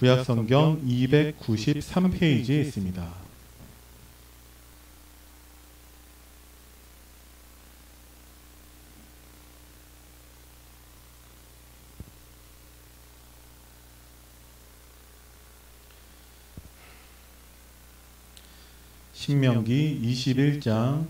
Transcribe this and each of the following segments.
구약성경 293페이지에 있습니다. 신명기 21장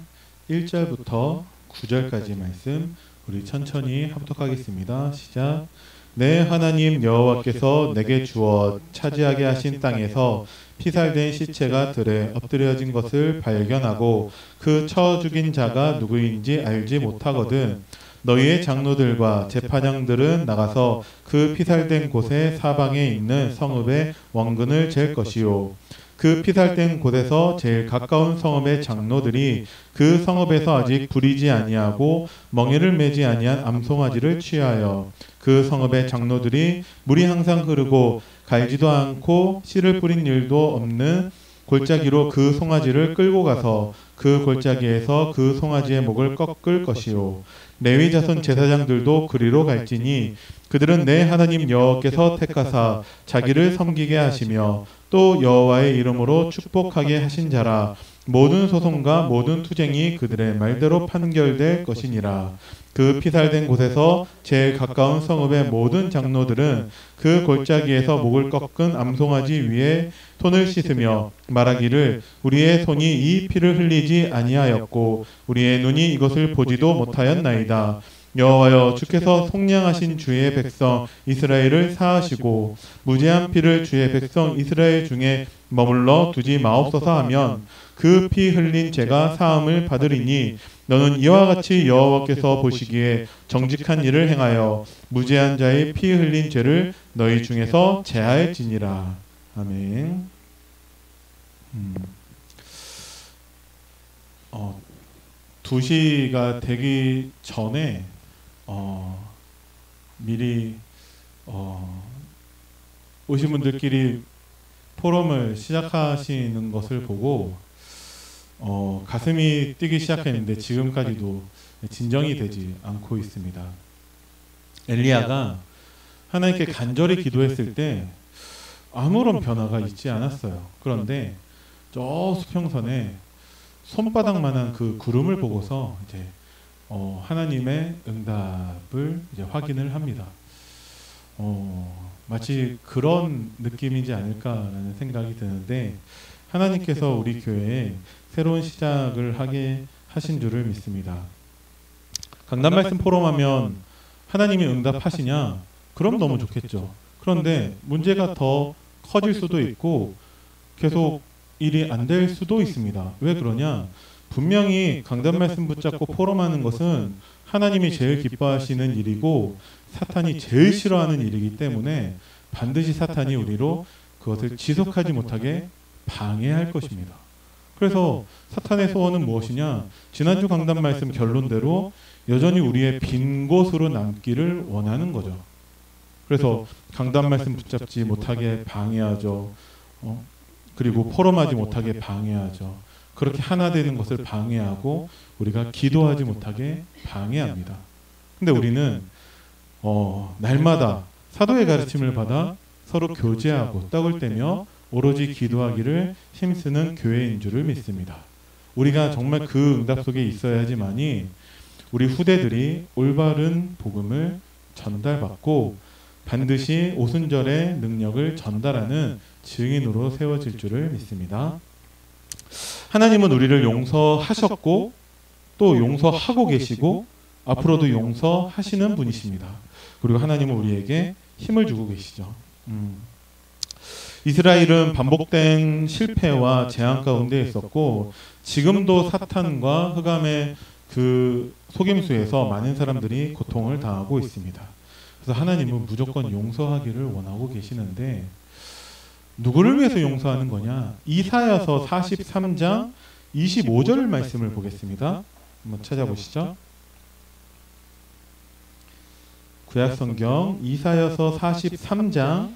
1절부터 9절까지 말씀 우리 천천히 합독하겠습니다. 시작. 내 하나님 여호와께서 내게 주어 차지하게 하신 땅에서 피살된 시체가 들에 엎드려진 것을 발견하고 그 쳐 죽인 자가 누구인지 알지 못하거든 너희의 장로들과 제사장들은 나가서 그 피살된 곳의 사방에 있는 성읍의 원근을 잴 것이요 그 피살된 곳에서 제일 가까운 성읍의 장로들이 그 성읍에서 아직 부리지 아니하고 멍에를 매지 아니한 암송아지를 취하여 그 성읍의 장로들이 물이 항상 흐르고 갈지도 않고 씨를 뿌린 일도 없는 골짜기로 그 송아지를 끌고 가서 그 골짜기에서 그 송아지의 목을 꺾을 것이요 레위 자손 제사장들도 그리로 갈지니 그들은 내 하나님 여호와께서 택하사 자기를 섬기게 하시며 또 여호와의 이름으로 축복하게 하신 자라 모든 소송과 모든 투쟁이 그들의 말대로 판결될 것이니라. 그 피살된 곳에서 제일 가까운 성읍의 모든 장로들은 그 골짜기에서 목을 꺾은 암송아지 위에 손을 씻으며 말하기를 우리의 손이 이 피를 흘리지 아니하였고 우리의 눈이 이것을 보지도 못하였나이다. 여호와여 주께서 속량하신 주의 백성 이스라엘을 사하시고 무죄한 피를 주의 백성 이스라엘 중에 머물러 두지 마옵소서 하면 그 피 흘린 죄가 사함을 받으리니 너는 이와 같이 여호와께서 보시기에 정직한 일을 행하여 무죄한 자의 피 흘린 죄를 너희 중에서 제하할지니라. 아멘. 2시가 되기 전에 미리 오신 분들끼리 포럼을 시작하시는 것을 보고 가슴이 뛰기 시작했는데 지금까지도 진정이 되지 않고 있습니다. 엘리야가 하나님께 간절히 기도했을 때 아무런 변화가 있지 않았어요. 그런데 저 수평선에 손바닥만한 그 구름을 보고서 이제 하나님의 응답을 이제 확인을 합니다. 마치 그런 느낌이지 않을까라는 생각이 드는데 하나님께서 우리 교회에 새로운 시작을 하게 하신 줄을 믿습니다. 강단 말씀 포럼하면 하나님이 응답하시냐? 그럼 너무 좋겠죠. 그런데 문제가 더 커질 수도 있고 계속 일이 안 될 수도 있습니다. 왜 그러냐? 분명히 강단 말씀 붙잡고 포럼하는 것은 하나님이 제일 기뻐하시는 일이고 사탄이 제일 싫어하는 일이기 때문에 반드시 사탄이 우리로 그것을 지속하지 못하게 방해할 것입니다. 그래서 사탄의 소원은 무엇이냐? 지난주 강단 말씀 결론대로 여전히 우리의 빈 곳으로 남기를 원하는 거죠. 그래서 강단 말씀 붙잡지 못하게 방해하죠. 그리고 포럼하지 못하게 방해하죠. 그렇게 하나 되는 것을 방해하고 우리가 기도하지 못하게 방해합니다. 근데 우리는 날마다 사도의 가르침을 받아 서로 교제하고 떡을 떼며 오로지 기도하기를 힘쓰는 교회인 줄을 믿습니다. 우리가 정말 그 응답 속에 있어야지만이 우리 후대들이 올바른 복음을 전달받고 반드시 오순절의 능력을 전달하는 증인으로 세워질 줄을 믿습니다. 하나님은 우리를 용서하셨고 또 용서하고 계시고 앞으로도 용서하시는 분이십니다. 그리고 하나님은 우리에게 힘을 주고 계시죠. 이스라엘은 반복된 실패와 재앙 가운데 있었고 지금도 사탄과 흑암의 그 속임수에서 많은 사람들이 고통을 당하고 있습니다. 그래서 하나님은 무조건 용서하기를 원하고 계시는데 누구를 위해서 용서하는 거냐? 이사야서 43장 25절 말씀을 보겠습니다. 한번 찾아보시죠. 구약성경 이사야서 43장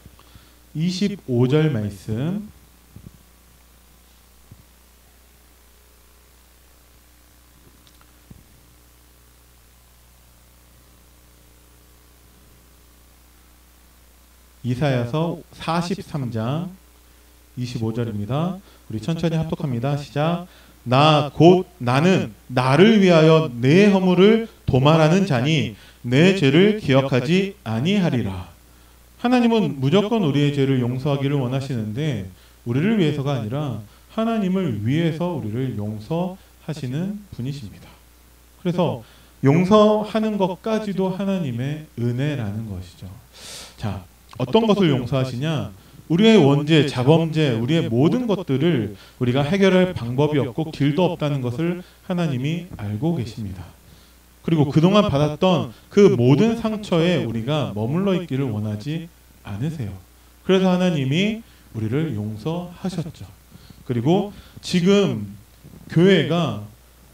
25절 말씀. 이사야서 43장 25절입니다. 우리 천천히 합독합니다. 시작. 나 곧 나는 나를 위하여 내 허물을 도말하는 자니 내 죄를 기억하지 아니하리라. 하나님은 무조건 우리의 죄를 용서하기를 원하시는데 우리를 위해서가 아니라 하나님을 위해서 우리를 용서하시는 분이십니다. 그래서 용서하는 것까지도 하나님의 은혜라는 것이죠. 자, 어떤 것을 용서하시냐? 우리의 원죄, 자범죄, 우리의 모든 것들을 우리가 해결할 방법이 없고 길도 없다는 것을 하나님이 알고 계십니다. 그리고 그동안 받았던 그 모든 상처에 우리가 머물러 있기를 원하지 않으세요. 그래서 하나님이 우리를 용서하셨죠. 그리고 지금 교회가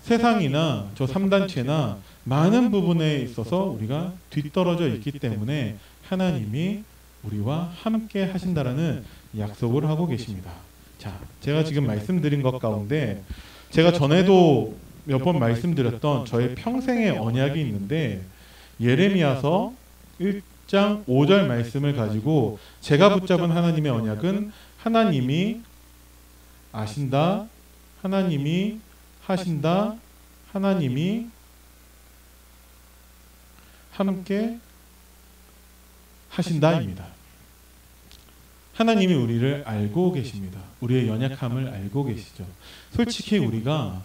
세상이나 저 3단체나 많은 부분에 있어서 우리가 뒤떨어져 있기 때문에 하나님이 우리와 함께 하신다라는 약속을 하고 계십니다. 자, 제가 지금 말씀드린 것 가운데 제가 전에도 몇 번 말씀드렸던 저의 평생의 언약이 있는데 예레미야서 1장 5절 말씀을 가지고 제가 붙잡은 하나님의 언약은 하나님이 아신다, 하나님이 하신다, 하나님이 함께 하신다입니다. 하나님이 우리를 알고 계십니다. 우리의 연약함을 알고 계시죠. 솔직히 우리가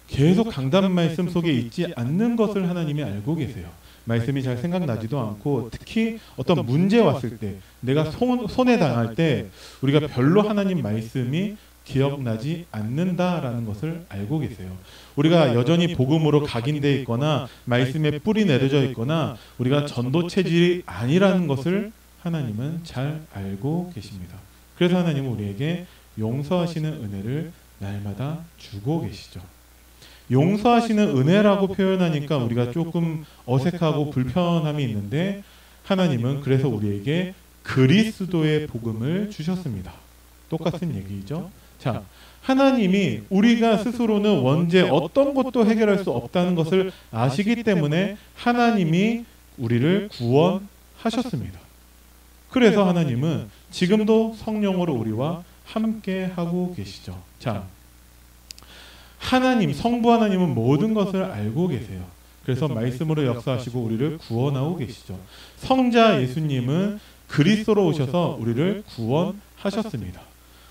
계속 강단 말씀 속에 있지 않는 것을 하나님이 알고 계세요. 말씀이 잘 생각나지도 않고 특히 어떤 문제 왔을 때 내가 손해 당할 때 우리가 별로 하나님 말씀이 기억나지 않는다라는 것을 알고 계세요. 우리가 여전히 복음으로 각인되어 있거나 말씀에 뿌리 내려져 있거나 우리가 전도 체질이 아니라는 것을 하나님은 잘 알고 계십니다. 그래서 하나님은 우리에게 용서하시는 은혜를 날마다 주고 계시죠. 용서하시는 은혜라고 표현하니까 우리가 조금 어색하고 불편함이 있는데 하나님은 그래서 우리에게 그리스도의 복음을 주셨습니다. 똑같은 얘기죠. 자, 하나님이 우리가 스스로는 원죄 어떤 것도 해결할 수 없다는 것을 아시기 때문에 하나님이 우리를 구원하셨습니다. 그래서 하나님은 지금도 성령으로 우리와 함께 하고 계시죠. 자, 하나님, 성부 하나님은 모든 것을 알고 계세요. 그래서 말씀으로 역사하시고 우리를 구원하고 계시죠. 성자 예수님은 그리스도로 오셔서 우리를 구원하셨습니다.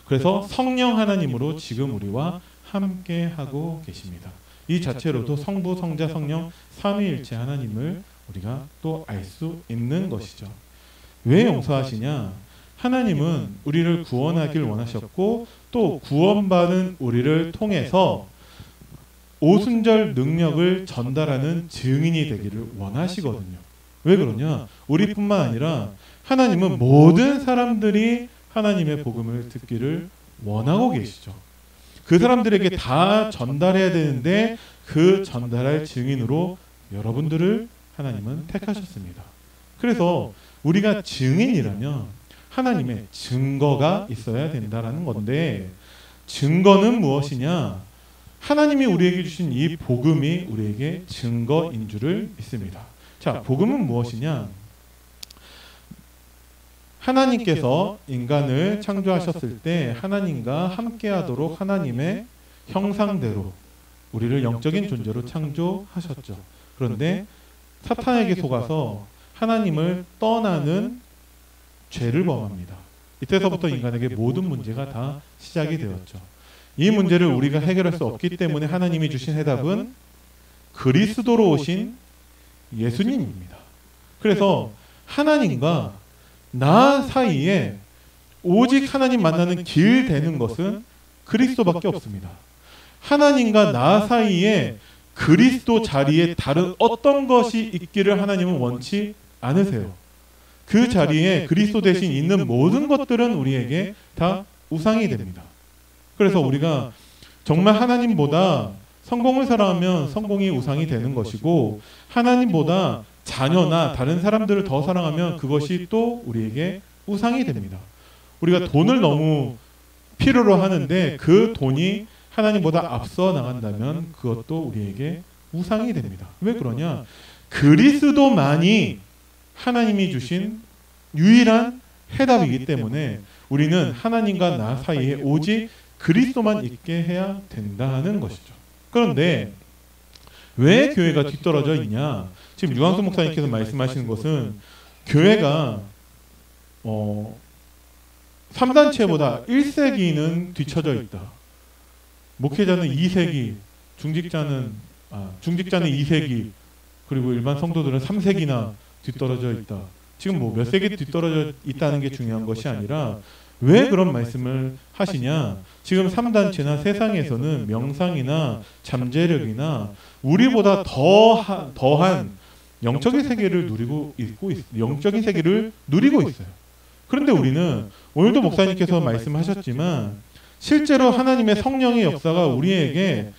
그래서 성령 하나님으로 지금 우리와 함께 하고 계십니다. 이 자체로도 성부, 성자, 성령 삼위일체 하나님을 우리가 또 알 수 있는 것이죠. 왜 용서하시냐? 하나님은 우리를 구원하길 원하셨고 또 구원받은 우리를 통해서 오순절 능력을 전달하는 증인이 되기를 원하시거든요. 왜 그러냐? 우리뿐만 아니라 하나님은 모든 사람들이 하나님의 복음을 듣기를 원하고 계시죠. 그 사람들에게 다 전달해야 되는데 그 전달할 증인으로 여러분들을 하나님은 택하셨습니다. 그래서 우리가 증인이라면 하나님의 증거가 있어야 된다는 건데 증거는 무엇이냐? 하나님이 우리에게 주신 이 복음이 우리에게 증거인 줄을 믿습니다. 자, 복음은 무엇이냐? 하나님께서 인간을 창조하셨을 때 하나님과 함께하도록 하나님의 형상대로 우리를 영적인 존재로 창조하셨죠. 그런데 사탄에게 속아서 하나님을 떠나는 죄를 범합니다. 이때서부터 인간에게 모든 문제가 다 시작이 되었죠. 이 문제를 우리가 해결할 수 없기 때문에 하나님이 주신 해답은 그리스도로 오신 예수님입니다. 그래서 하나님과 나 사이에 오직 하나님 만나는 길 되는 것은 그리스도밖에 없습니다. 하나님과 나 사이에 그리스도 자리에 다른 어떤 것이 있기를 하나님은 원치 않으세요. 그 자리에 그리스도 대신 있는 모든 것들은 우리에게 다 우상이 됩니다. 그래서 우리가 정말 하나님보다 성공을 사랑하면 성공이 우상이 되는 것이고 하나님보다 자녀나 다른 사람들을 더 사랑하면 그것이 또 우리에게 우상이 됩니다. 우리가 돈을 너무 필요로 하는데 그 돈이 하나님보다 앞서 나간다면 그것도 우리에게 우상이 됩니다. 왜 그러냐? 그리스도만이 하나님이 주신 유일한 해답이기 때문에 우리는 하나님과 나 사이에 오직 그리스도만 있게 해야 된다는 것이죠. 그런데 왜 교회가 뒤떨어져 있냐? 지금 유광수 목사님께서 말씀하시는 것은 교회가 3단체보다 1세기는 뒤처져 있다. 목회자는 2세기, 중직자는 2세기, 그리고 일반 성도들은 3세기나 뒤떨어져 있다. 지금 뭐 몇 세기 뒤떨어져 있다는 게 중요한 것이 아니라 왜 그런 말씀을 하시냐? 지금 3단체나 세상에서는 명상이나 잠재력이나 우리보다 더한 영적인 세계를 영적인 세계를 누리고 있어요. 그런데 우리는 오늘도 목사님께서 말씀하셨지만 실제로 하나님의 성령의 역사가 우리에게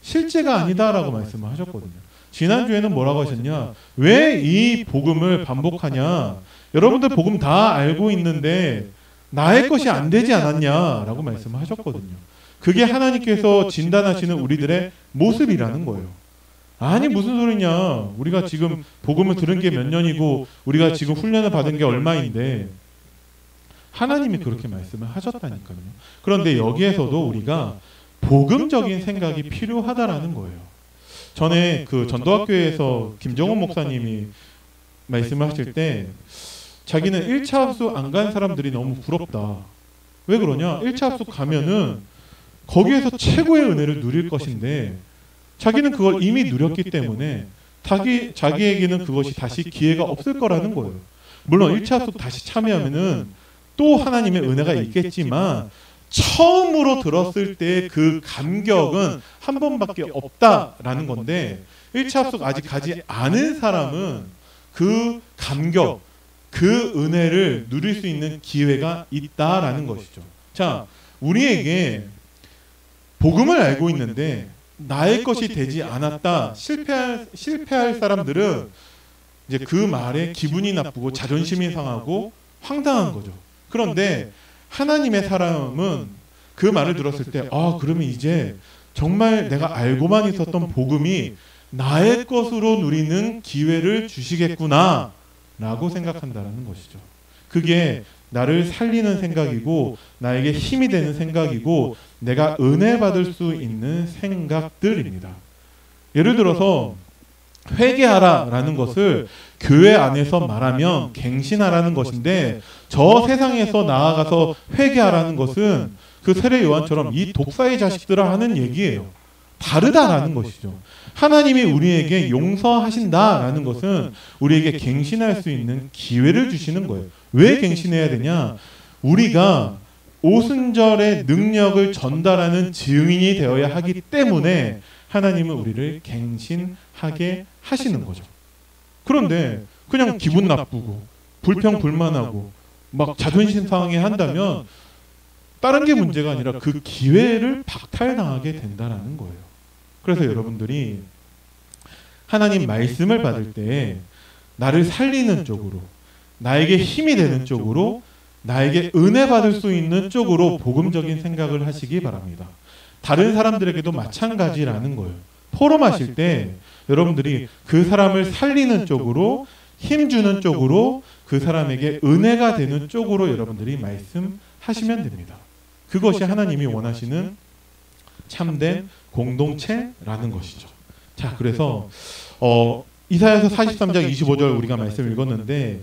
실제가 아니다라고 말씀을 하셨거든요. 지난주에는 뭐라고 하셨냐? 왜 이 복음을 반복하냐? 여러분들 복음 다 알고 있는데 나의 것이 안 되지 않았냐라고 말씀을 하셨거든요. 그게 하나님께서 진단하시는 우리들의 모습이라는 거예요. 아니 무슨 소리냐? 우리가 지금 복음을 들은 게 몇 년이고 우리가 지금 훈련을 받은 게 얼마인데 하나님이 그렇게 말씀을 하셨다니까요. 그런데 여기에서도 우리가 복음적인 생각이 필요하다라는 거예요. 전에 그 전도학교에서 김정훈 목사님이 말씀을 하실 때 자기는 1차 합숙 안 간 사람들이 너무 부럽다. 왜 그러냐? 1차 합숙 가면은 거기에서 최고의 은혜를 누릴 것인데 자기는 그걸 이미 누렸기 때문에 자기에게는 그것이 다시 기회가 없을 거라는 거예요. 물론 1차 합숙 다시 참여하면은 또 하나님의 은혜가 있겠지만 처음으로 들었을 때 그 감격은 한 번밖에 없다라는 건데 1차 합숙 아직 가지 않은 사람은 그 감격, 그 은혜를 누릴 수 있는 기회가 있다라는 것이죠. 자, 우리에게 복음을 알고 있는데 나의 것이 되지 않았다, 실패할 사람들은 이제 그 말에 기분이 나쁘고 자존심이 상하고 황당한 거죠. 그런데 하나님의 사람은 그 말을 들었을 때 그러면 이제 정말 내가 알고만 있었던 복음이 나의 것으로 누리는 기회를 주시겠구나 라고 생각한다는 것이죠. 그게 나를 살리는 생각이고 나에게 힘이 되는 생각이고 내가 은혜 받을 수 있는 생각들입니다. 예를 들어서 회개하라라는 것을 교회 안에서 말하면 갱신하라는 것인데 저 세상에서 나아가서 회개하라는 것은 그 세례 요한처럼 이 독사의 자식들아 하는 얘기예요. 다르다라는 것이죠. 하나님이 우리에게 용서하신다라는 것은 우리에게 갱신할 수 있는 기회를 주시는 거예요. 왜 갱신해야 되냐? 우리가 오순절의 능력을 전달하는 증인이 되어야 하기 때문에 하나님은 우리를 갱신하게 하시는 거죠. 그런데 그냥 기분 나쁘고 불평불만하고 막 자존심 상하게 한다면 다른 게 문제가 아니라 그 기회를 박탈당하게 된다는 거예요. 그래서 여러분들이 하나님 말씀을 받을 때 나를 살리는 쪽으로, 나에게 힘이 되는 쪽으로, 나에게 은혜 받을 수 있는 쪽으로 복음적인 생각을 하시기 바랍니다. 다른 사람들에게도 마찬가지라는 거예요. 포럼하실 때 여러분들이 그 사람을 살리는 쪽으로, 힘주는 쪽으로, 그 사람에게 은혜가 되는 쪽으로 여러분들이 말씀하시면 됩니다. 그것이 하나님이 원하시는 참된 공동체라는 것이죠. 자, 그래서 이사야서 43장 25절 우리가 말씀을 읽었는데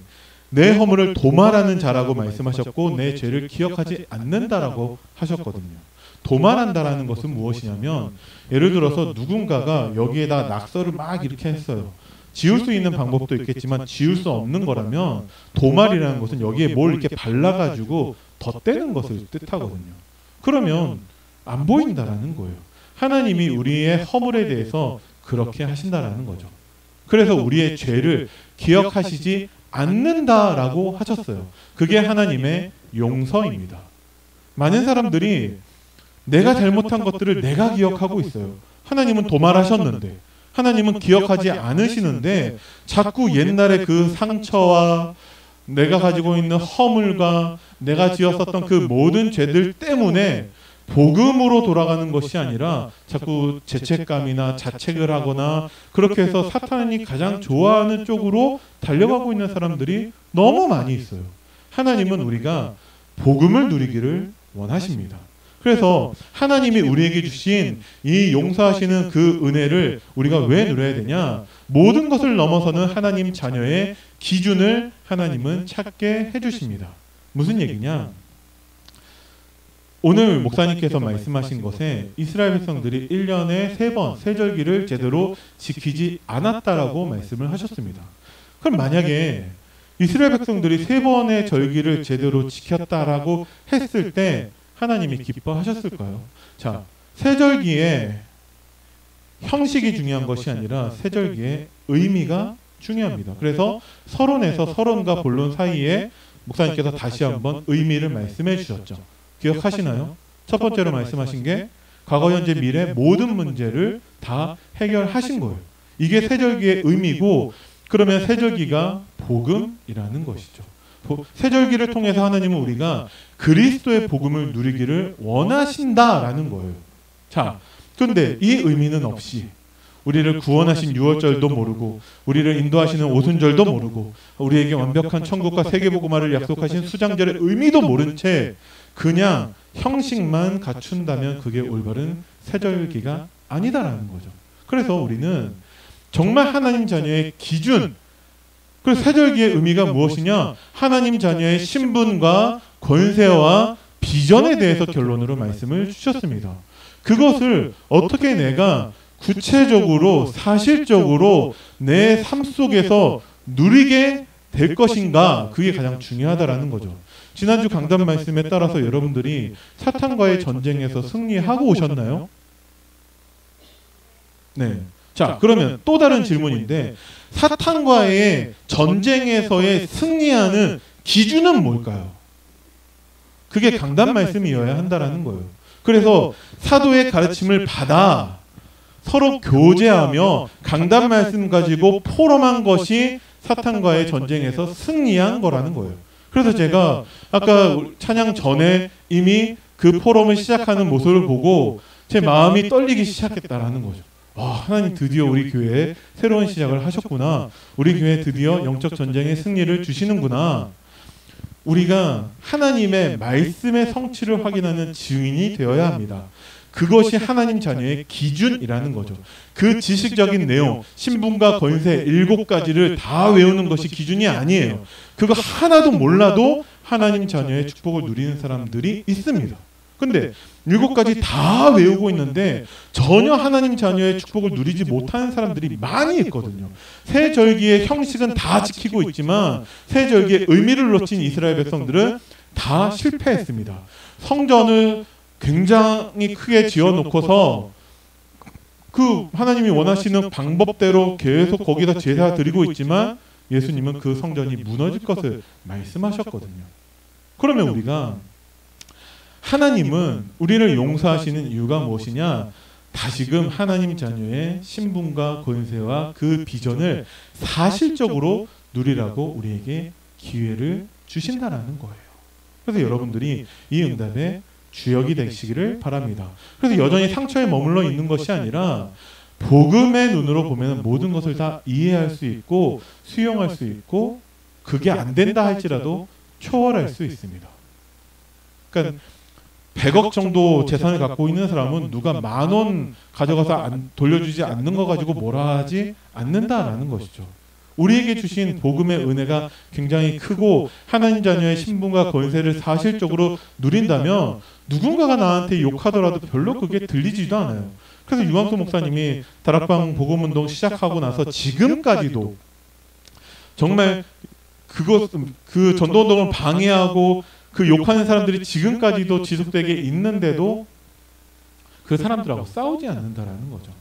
내 허물을 도말하는 자라고 말씀하셨고 내 죄를 기억하지 않는다라고 하셨거든요. 도말한다라는 것은 무엇이냐면 예를 들어서 누군가가 여기에다 낙서를 막 이렇게 했어요. 지울 수 있는 방법도 있겠지만 지울 수 없는 거라면 도말이라는 것은 여기에 뭘 이렇게 발라가지고 덧대는 것을 뜻하거든요. 그러면 안 보인다라는 거예요. 하나님이 우리의 허물에 대해서 그렇게 하신다라는 거죠. 그래서 우리의 죄를 기억하시지 않는다라고 하셨어요. 그게 하나님의 용서입니다. 많은 사람들이 내가 잘못한 것들을 내가 기억하고 있어요. 하나님은 도말하셨는데 하나님은 기억하지 않으시는데 자꾸 옛날의 그 상처와 내가 가지고 있는 허물과 내가 지었었던 그 모든 죄들 때문에 복음으로 돌아가는 것이 아니라 자꾸 죄책감이나 자책을 하거나 그렇게 해서 사탄이 가장 좋아하는 쪽으로 달려가고 있는 사람들이 너무 많이 있어요. 하나님은 우리가 복음을 누리기를 원하십니다. 그래서 하나님이 우리에게 주신 이 용서하시는 그 은혜를 우리가 왜 누려야 되냐? 모든 것을 넘어서는 하나님 자녀의 기준을 하나님은 찾게 해주십니다. 무슨 얘기냐? 오늘 목사님께서 말씀하신 것에 이스라엘 백성들이 1년에 3번 세절기를 제대로 지키지 않았다라고 말씀을 하셨습니다. 그럼 만약에 이스라엘 백성들이 3번의 절기를 제대로 지켰다라고 했을 때 하나님이 기뻐하셨을까요? 자, 세절기의 형식이 중요한 것이 아니라 세절기의 의미가 중요합니다. 그래서 서론에서 서론과 본론 사이에 목사님께서 다시 한번 의미를 말씀해 주셨죠. 기억하시나요? 첫 번째로 말씀하신 게 과거, 현재, 미래 모든 문제를 다 해결하신 거예요. 이게 세절기의 의미고, 그러면 세절기가 복음이라는 것이죠. 세절기를 통해서 하나님은 우리가 그리스도의 복음을 누리기를 원하신다라는 거예요. 자, 그런데 이 의미는 없이 우리를 구원하신 유월절도 모르고, 우리를 인도하시는 오순절도 모르고, 우리에게 완벽한 천국과 세계복음화를 약속하신 수장절의 의미도 모른 채 그냥 형식만 갖춘다면 그게 올바른 세절기가 아니다라는 거죠. 그래서 우리는 정말 하나님 자녀의 기준, 그래서 세절기의 의미가 무엇이냐? 하나님 자녀의 신분과 권세와 비전에 대해서 결론으로 말씀을 주셨습니다. 그것을 어떻게 내가 구체적으로 사실적으로 내 삶 속에서 누리게 될 것인가, 그게 가장 중요하다라는 거죠. 지난주 강단 말씀에 따라서 여러분들이 사탄과의 전쟁에서 승리하고 오셨나요? 네. 자, 그러면 또 다른 질문인데, 사탄과의 전쟁에서의 승리하는 기준은 뭘까요? 그게 강단 말씀이어야 한다라는 거예요. 그래서 사도의 가르침을 받아 서로 교제하며 강단 말씀 가지고 포럼한 것이 사탄과의 전쟁에서 승리한 거라는 거예요. 그래서 제가 아까 찬양 전에 이미 그 포럼을 시작하는 모습을 보고 제 마음이 떨리기 시작했다라는 거죠. 와, 하나님 드디어 우리 교회에 새로운 시작을 하셨구나. 우리 교회에 드디어 영적 전쟁의 승리를 주시는구나. 우리가 하나님의 말씀의 성취를 확인하는 증인이 되어야 합니다. 그것이 하나님 자녀의 기준이라는 거죠. 그 지식적인 내용, 신분과 권세 7가지를 다 외우는 것이 기준이 아니에요. 그거 하나도 몰라도 하나님 자녀의 축복을 누리는 사람들이 있습니다. 근데 7가지 다 외우고 있는데 전혀 하나님 자녀의 축복을 누리지 못하는 사람들이 많이 있거든요. 새 절기의 형식은 다 지키고 있지만 새 절기의 의미를 놓친 이스라엘 백성들은 다 실패했습니다. 성전을 굉장히 크게 지어놓고서 그 하나님이 원하시는 방법대로 계속 거기다 제사 드리고 있지만 예수님은 그 성전이 무너질 것을 말씀하셨거든요. 그러면 우리가 하나님은 우리를 용서하시는 이유가 무엇이냐? 다시금 하나님 자녀의 신분과 권세와 그 비전을 사실적으로 누리라고 우리에게 기회를 주신다는 거예요. 그래서 여러분들이 이 응답에 주역이 되시기를 바랍니다. 그래서 여전히 상처에 머물러 있는 것이 아니라 복음의 눈으로 보면 모든 것을 다 이해할 수 있고 수용할 수 있고, 그게 안 된다 할지라도 초월할 수 있습니다. 그러니까 100억 정도 재산을 갖고 있는 사람은 누가 10,000원 가져가서 돌려주지 않는 거 가지고 뭐라 하지 않는다라는 것이죠. 우리에게 주신 복음의 은혜가 굉장히 크고 하나님 자녀의 신분과 권세를 사실적으로 누린다면 누군가가 나한테 욕하더라도 별로 그게 들리지도 않아요. 그래서 유한수 목사님이 다락방 복음운동 시작하고 나서 지금까지도 정말 그 전도운동을 방해하고 그 욕하는 사람들이 지금까지도 지속되게 있는데도 그 사람들하고 싸우지 않는다라는 거죠.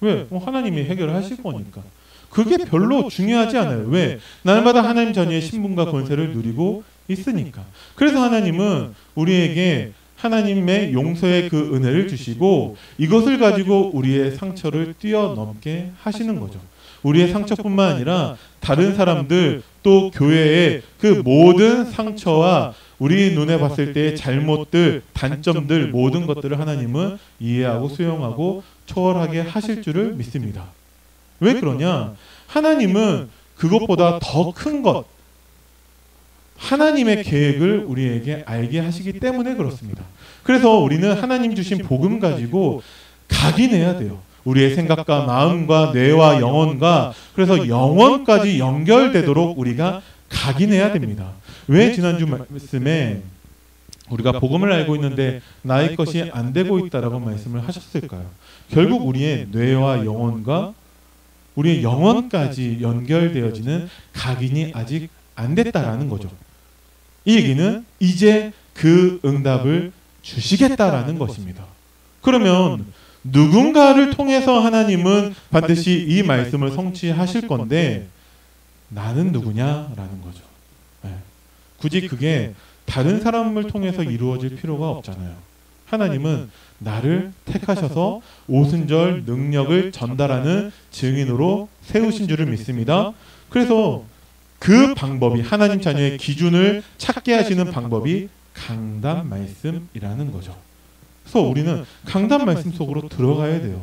왜? 하나님이 해결하실 거니까. 그게 별로 중요하지 않아요. 왜? 날마다 하나님 자녀의 신분과 권세를 누리고 있으니까. 그래서 하나님은 우리에게 하나님의 용서의 그 은혜를 주시고 이것을 가지고 우리의 상처를 뛰어넘게 하시는 거죠. 우리의 상처뿐만 아니라 다른 사람들 또 교회의 그 모든 상처와 우리 눈에 봤을 때의 잘못들, 단점들 모든 것들을 하나님은 이해하고 수용하고 초월하게 하실 줄을 믿습니다. 왜 그러냐? 하나님은 그것보다 더 큰 것, 하나님의 계획을 우리에게 알게 하시기 때문에 그렇습니다. 그래서 우리는 하나님 주신 복음 가지고 각인해야 돼요. 우리의 생각과 마음과 뇌와 영혼과, 그래서 영혼까지 연결되도록 우리가 각인해야 됩니다. 왜 지난주 말씀에 우리가 복음을 알고 있는데 나의 것이 안 되고 있다라고 말씀을 하셨을까요? 결국 우리의 뇌와 영혼과 우리의 영혼까지 연결되어지는 각인이 아직 안 됐다라는 거죠. 이 얘기는 이제 그 응답을 주시겠다라는 것입니다. 그러면 누군가를 통해서 하나님은 반드시 이 말씀을 성취하실 건데 나는 누구냐라는 거죠. 네. 굳이 그게 다른 사람을 통해서 이루어질 필요가 없잖아요. 하나님은 나를 택하셔서 오순절 능력을 전달하는 증인으로 세우신 줄을 믿습니다. 그래서 그 방법이, 하나님 자녀의 기준을 찾게 하시는 방법이 강단 말씀이라는 거죠. 그래서 우리는 강단 말씀 속으로 들어가야 돼요.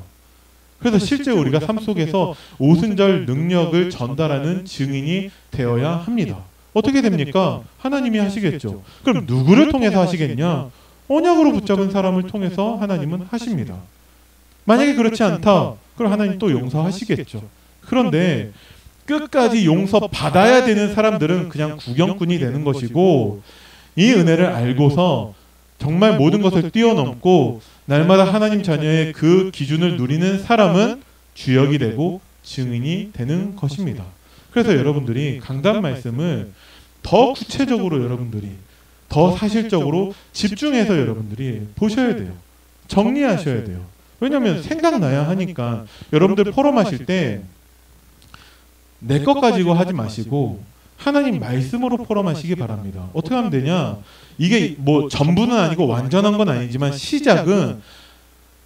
그래서 실제 우리가 삶 속에서 오순절 능력을 전달하는 증인이 되어야 합니다. 어떻게 됩니까? 하나님이 하시겠죠. 그럼 누구를 통해서 하시겠냐? 언약으로 붙잡은 사람을 통해서 하나님은 하십니다. 만약에 그렇지 않다, 그럼 하나님 또 용서하시겠죠. 그런데 끝까지 용서받아야 되는 사람들은 그냥 구경꾼이 되는 것이고, 이 은혜를 알고서 정말 모든 것을 뛰어넘고 날마다 하나님 자녀의 그 기준을 누리는 사람은 주역이 되고 증인이 되는 것입니다. 그래서 여러분들이 강단 말씀을 더 구체적으로, 여러분들이 더 사실적으로 집중해서 여러분들이 보셔야 돼요. 정리하셔야 돼요. 왜냐하면 생각나야 하니까. 여러분들 포럼하실 때 내 것 가지고 하지 마시고 하나님 말씀으로 포럼하시기 바랍니다. 어떻게 하면 되냐? 이게 뭐 전부는 아니고 완전한 건 아니지만 시작은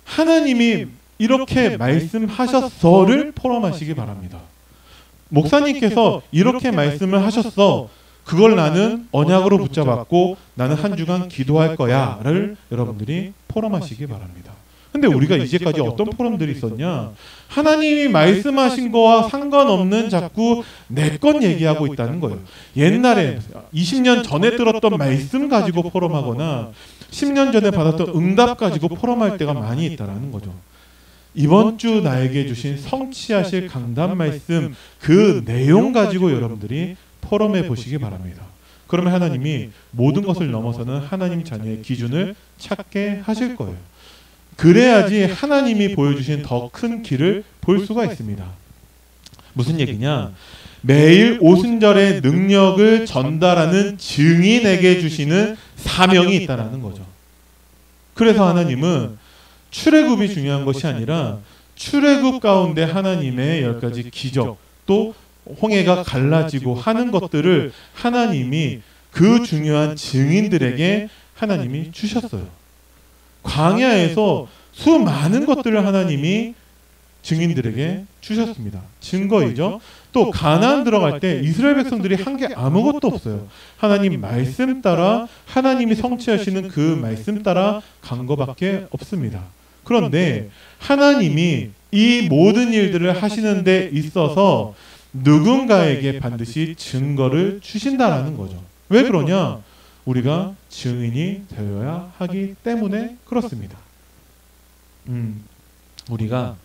하나님이 이렇게 말씀하셨어를 포럼하시기 바랍니다. 목사님께서 이렇게 말씀을 하셨어, 그걸 나는 언약으로 붙잡았고 나는 한 주간 기도할 거야를 여러분들이 포럼하시기 바랍니다. 근데 우리가 이제까지 어떤 포럼들이 있었냐? 하나님이 말씀하신 거와 상관없는 자꾸 내 것 얘기하고 있다는 거예요. 옛날에 20년 전에 들었던 말씀 가지고 포럼하거나 10년 전에 받았던 응답 가지고 포럼할 때가 많이 있다는 거죠. 이번 주 나에게 주신 성취하실 강단 말씀, 그 내용 가지고 여러분들이 포럼해 보시기 바랍니다. 그러면 하나님이 모든 것을 넘어서는 하나님 자녀의 기준을 찾게 하실 거예요. 그래야지 하나님이 보여주신 더 큰 길을 볼 수가 있습니다. 무슨 얘기냐? 매일 오순절의 능력을 전달하는 증인에게 주시는 사명이 있다는 거죠. 그래서 하나님은 출애굽이 중요한 것이 아니라 출애굽 가운데 하나님의 10가지 기적, 또 홍해가 갈라지고 하는 것들을 하나님이 그 중요한 증인들에게 하나님이 주셨어요. 광야에서 수많은 것들을 하나님이 증인들에게 주셨습니다. 증거이죠. 또 가나안 들어갈 때 이스라엘 백성들이 한 게 아무것도 없어요. 하나님 말씀 따라, 하나님이 성취하시는 그 말씀 따라 간 것밖에 없습니다. 그런데 하나님이 이 모든 일들을 하시는 데 있어서 누군가에게 반드시 증거를 주신다라는 거죠. 왜 그러냐? 우리가 증인이 되어야 하기 때문에 그렇습니다. 우리가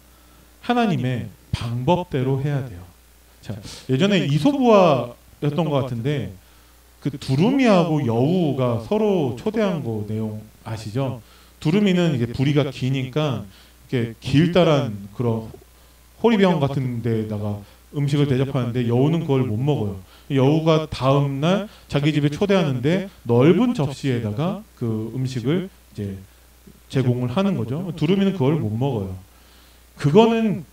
하나님의 방법대로 해야 돼요. 자, 예전에 이소부화였던 것 같은데 그 두루미하고 여우가 서로 초대한 거 내용 아시죠? 두루미는 이게 부리가 기니까 이렇게 길다란 그런 호리병 같은 데다가 음식을 대접하는데 여우는 그걸 못 먹어요. 여우가 다음날 자기 집에 초대하는데 넓은 접시에다가 그 음식을 이제 제공을 하는 거죠. 두루미는 그걸 못 먹어요. 그거는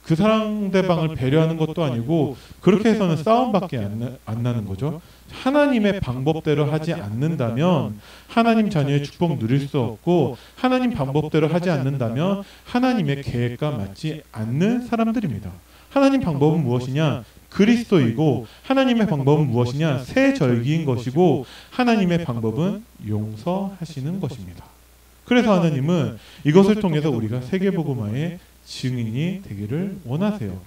그 상대방을 배려하는 것도 아니고 그렇게 해서는 싸움밖에 안 나는 거죠. 하나님의 방법대로 하지 않는다면 하나님 자녀의 축복 누릴 수 없고, 하나님 방법대로 하지 않는다면 하나님의 계획과 맞지 않는 사람들입니다. 하나님 방법은 무엇이냐? 그리스도이고, 하나님의 방법은 무엇이냐? 새 절기인 것이고, 하나님의 방법은 용서하시는 것입니다. 그래서 하나님은 이것을 통해서 우리가 세계복음화의 증인이 되기를 원하세요.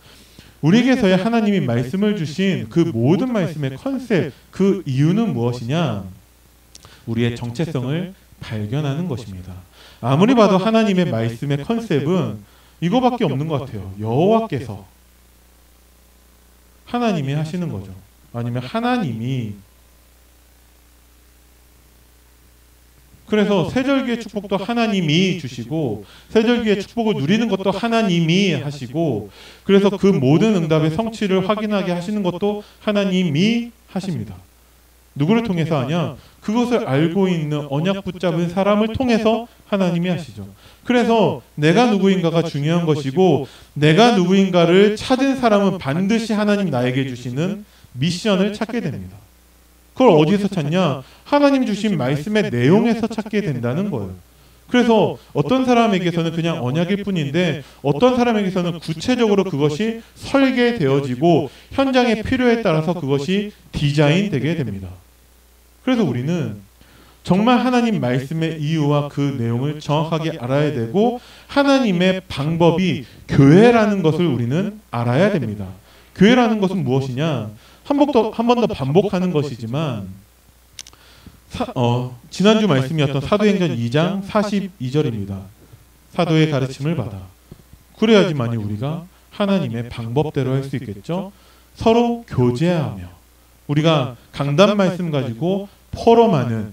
우리에게서의 하나님이 말씀을 주신 그 모든 말씀의 컨셉, 그 이유는 무엇이냐? 우리의 정체성을 발견하는 것입니다. 아무리 봐도 하나님의 말씀의 컨셉은 이거밖에 없는 것 같아요. 여호와께서 하나님이 하시는 거죠. 아니면 하나님이. 그래서 세절기의 축복도 하나님이 주시고 세절기의 축복을 누리는 것도 하나님이 하시고 그래서 그 모든 응답의 성취를 확인하게 하시는 것도 하나님이 하십니다. 누구를 통해서 하냐? 그것을 알고 있는 언약 붙잡은 사람을 통해서 하나님이 하시죠. 그래서 내가 누구인가가 중요한 것이고 내가 누구인가를 찾은 사람은 반드시 하나님 나에게 주시는 미션을 찾게 됩니다. 그걸 어디서 찾냐? 하나님 주신 말씀의 내용에서 찾게 된다는 거예요. 그래서 어떤 사람에게서는 그냥 언약일 뿐인데 어떤 사람에게서는 구체적으로 그것이 설계되어지고 현장의 필요에 따라서 그것이 디자인되게 됩니다. 그래서 우리는 정말 하나님 말씀의 이유와 그 내용을 정확하게 알아야 되고 하나님의 방법이 교회라는 것을 우리는 알아야 됩니다. 교회라는 것은 무엇이냐? 한 번 더 반복하는 것이지만 지난주 말씀이었던 사도행전 2장 42절입니다. 사도의 가르침을 받아. 그래야지만이 우리가 하나님의 방법대로 할 수 있겠죠. 서로 교제하며 우리가 강단 말씀 가지고 포럼하는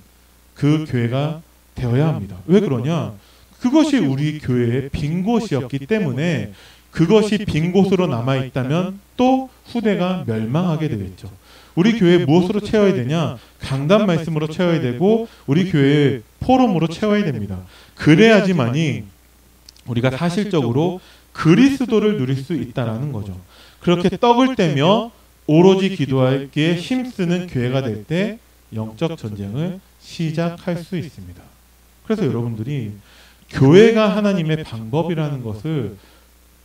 그 교회가 되어야 합니다. 왜 그러냐? 그것이 우리 교회의 빈 곳이었기 때문에 그것이 빈 곳으로 남아있다면 또 후대가 멸망하게 되겠죠. 우리 교회 무엇으로 채워야 되냐? 강단 말씀으로 채워야 되고 우리 교회 포럼으로 채워야 됩니다. 그래야지만이 우리가 사실적으로 그리스도를 누릴 수 있다는 거죠. 그렇게 떡을 떼며 오로지 기도하기에 힘쓰는 교회가 될 때 영적 전쟁을 시작할 수 있습니다. 그래서 여러분들이 교회가 하나님의 방법이라는 것을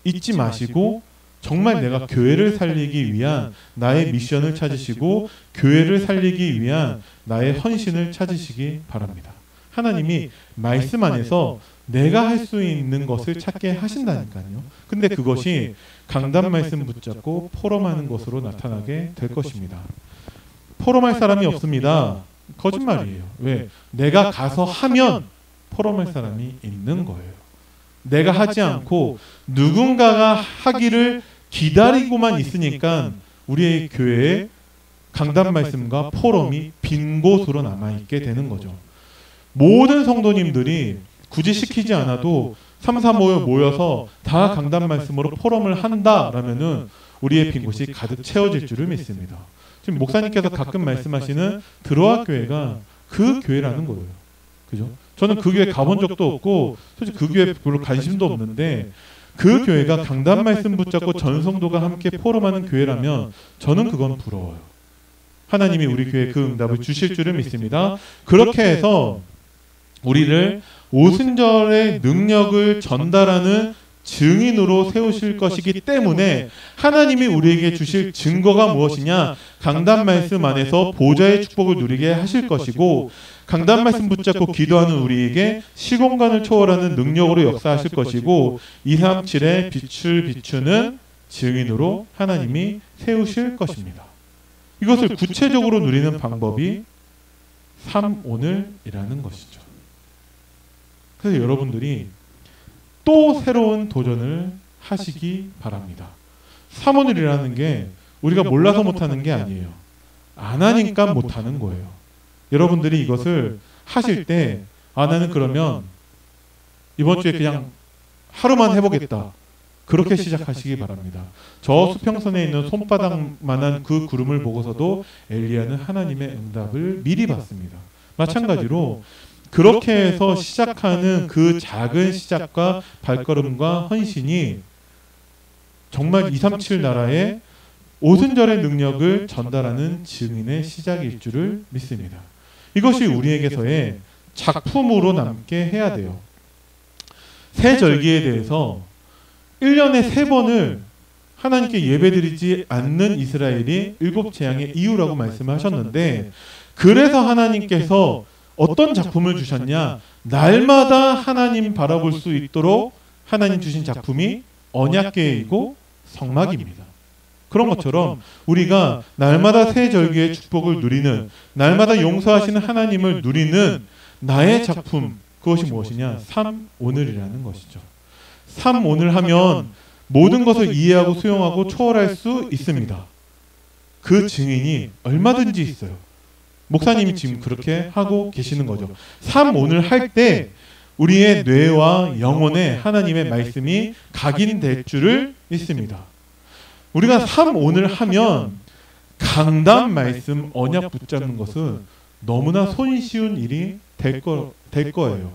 잊지 마시고 정말 내가 교회를 살리기 위한 나의 미션을 찾으시고 교회를 살리기 위한 나의 헌신을 찾으시기 바랍니다. 하나님이 말씀 안에서 내가 할 수 있는 것을 찾게 하신다니까요. 근데 그것이 강단 말씀 붙잡고 포럼하는 것으로 나타나게 될 것입니다. 포럼할 사람이 없습니다. 거짓말이에요. 왜? 내가 가서 하면 포럼할 사람이 있는 거예요. 내가 하지 않고 누군가가 하기를 기다리고만 있으니까 우리의 교회에 강단 말씀과 포럼이 빈 곳으로 남아있게 되는 거죠. 모든 성도님들이 굳이 시키지 않아도 3, 4, 5 모여서 다 강단 말씀으로 포럼을 한다라면은 우리의 빈 곳이 가득 채워질 줄을 믿습니다. 지금 목사님께서 가끔 말씀하시는 들어와 교회가 그 교회라는 거예요. 그죠? 저는 그 교회 가본 적도 없고 솔직히 그 교회 별로 관심도 없는데 그 교회가 강단 말씀 붙잡고 전 성도가 함께 포럼하는 교회라면 저는 그건 부러워요. 하나님이 우리 교회에 그 응답을 주실 줄을 믿습니다. 그렇게 해서 우리를 오순절의 능력을 전달하는 증인으로 세우실 것이기 때문에 하나님이 우리에게 주실 증거가 무엇이냐? 강단 말씀 안에서 보좌의 축복을 누리게 하실 것이고 강단 말씀 붙잡고 기도하는 우리에게 시공간을 초월하는 능력으로 역사하실 것이고 237의 빛을 비추는 증인으로 하나님이 세우실 것입니다. 이것을 구체적으로 누리는 방법이 3오늘이라는 것이죠. 그래서 여러분들이 또 새로운 도전을 하시기 바랍니다. 3오늘이라는 게 우리가 몰라서 못하는 게 아니에요. 안 하니까 못하는 거예요. 여러분들이 이것을 하실 때 나는 그러면 이번 주에 그냥 하루만 해보겠다. 그렇게 시작하시기 바랍니다. 저 수평선에 있는 손바닥만한 그 구름을 보고서도 엘리야는 하나님의 응답을 미리 받습니다. 마찬가지로 그렇게 해서 시작하는 그 작은 시작과 발걸음과 헌신이 정말 237 나라의 오순절의 능력을 전달하는 증인의 시작일 줄을 믿습니다. 이것이 우리에게서의 작품으로 남게 해야 돼요. 새 절기에 대해서 1년에 3번을 하나님께 예배드리지 않는 이스라엘이 7재앙의 이유라고 말씀하셨는데 그래서 하나님께서 어떤 작품을 주셨냐? 날마다 하나님 바라볼 수 있도록 하나님 주신 작품이 언약궤이고 성막입니다. 그런 것처럼 우리가 날마다 새 절기의 축복을 누리는, 날마다 용서하시는 하나님을 누리는 나의 작품, 그것이 무엇이냐? 삶 오늘이라는 것이죠. 삶 오늘 하면 모든 것을 이해하고 수용하고 초월할 수 있습니다. 그 증인이 얼마든지 있어요. 목사님이 지금 그렇게 하고 계시는 거죠. 삶 오늘 할 때 우리의 뇌와 영혼에 하나님의 말씀이 각인될 줄을 믿습니다. 우리가 삶 오늘 하면 강단 말씀 언약 붙잡는 것은 너무나 손쉬운 일이 될 거예요.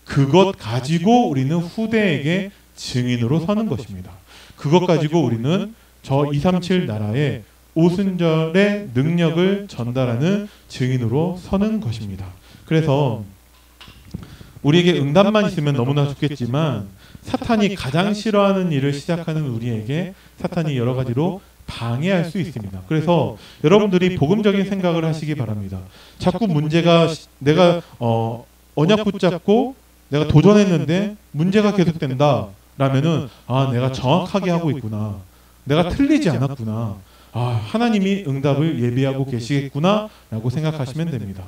그것 가지고 우리는 후대에게 증인으로 서는 것입니다. 그것 가지고 우리는 저 237 나라의 오순절의 능력을 전달하는 증인으로 서는 것입니다. 그래서 우리에게 응답만 있으면 너무나 좋겠지만 사탄이 가장 싫어하는 일을 시작하는 우리에게 사탄이 여러 가지로 방해할 수 있습니다. 그래서 여러분들이 복음적인 생각을 하시기 바랍니다. 자꾸 문제가 내가 언약 붙잡고 내가 도전했는데 문제가 계속된다 라면은 내가 정확하게 하고 있구나, 내가 틀리지 않았구나, 하나님이 응답을 예비하고 계시겠구나 라고 생각하시면 됩니다.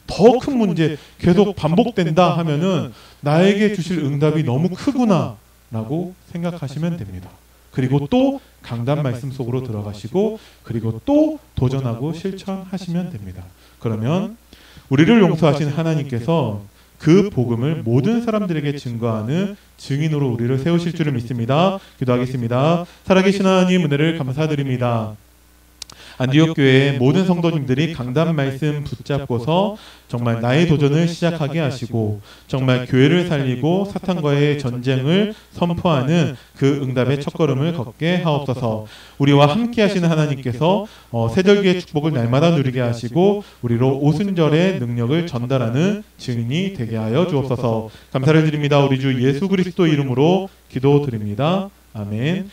더 큰 문제 계속 반복된다 하면은 나에게 주실 응답이 너무 크구나 라고 생각하시면 됩니다. 그리고 또 강단 말씀 속으로 들어가시고 그리고 또 도전하고 실천하시면 됩니다. 그러면 우리를 용서하신 하나님께서 그 복음을 모든 사람들에게 증거하는 증인으로 우리를 세우실 줄을 믿습니다. 기도하겠습니다. 살아계신 하나님, 은혜를 감사드립니다. 안디옥 교회의 모든 성도님들이 강단 말씀 붙잡고서 정말 나의 도전을 시작하게 하시고 정말 교회를 살리고 사탄과의 전쟁을 선포하는 그 응답의 첫걸음을 걷게 하옵소서. 우리와 함께 하시는 하나님께서 새절기의 축복을 날마다 누리게 하시고 우리로 오순절의 능력을 전달하는 증인이 되게 하여 주옵소서. 감사를 드립니다. 우리 주 예수 그리스도 이름으로 기도드립니다. 아멘.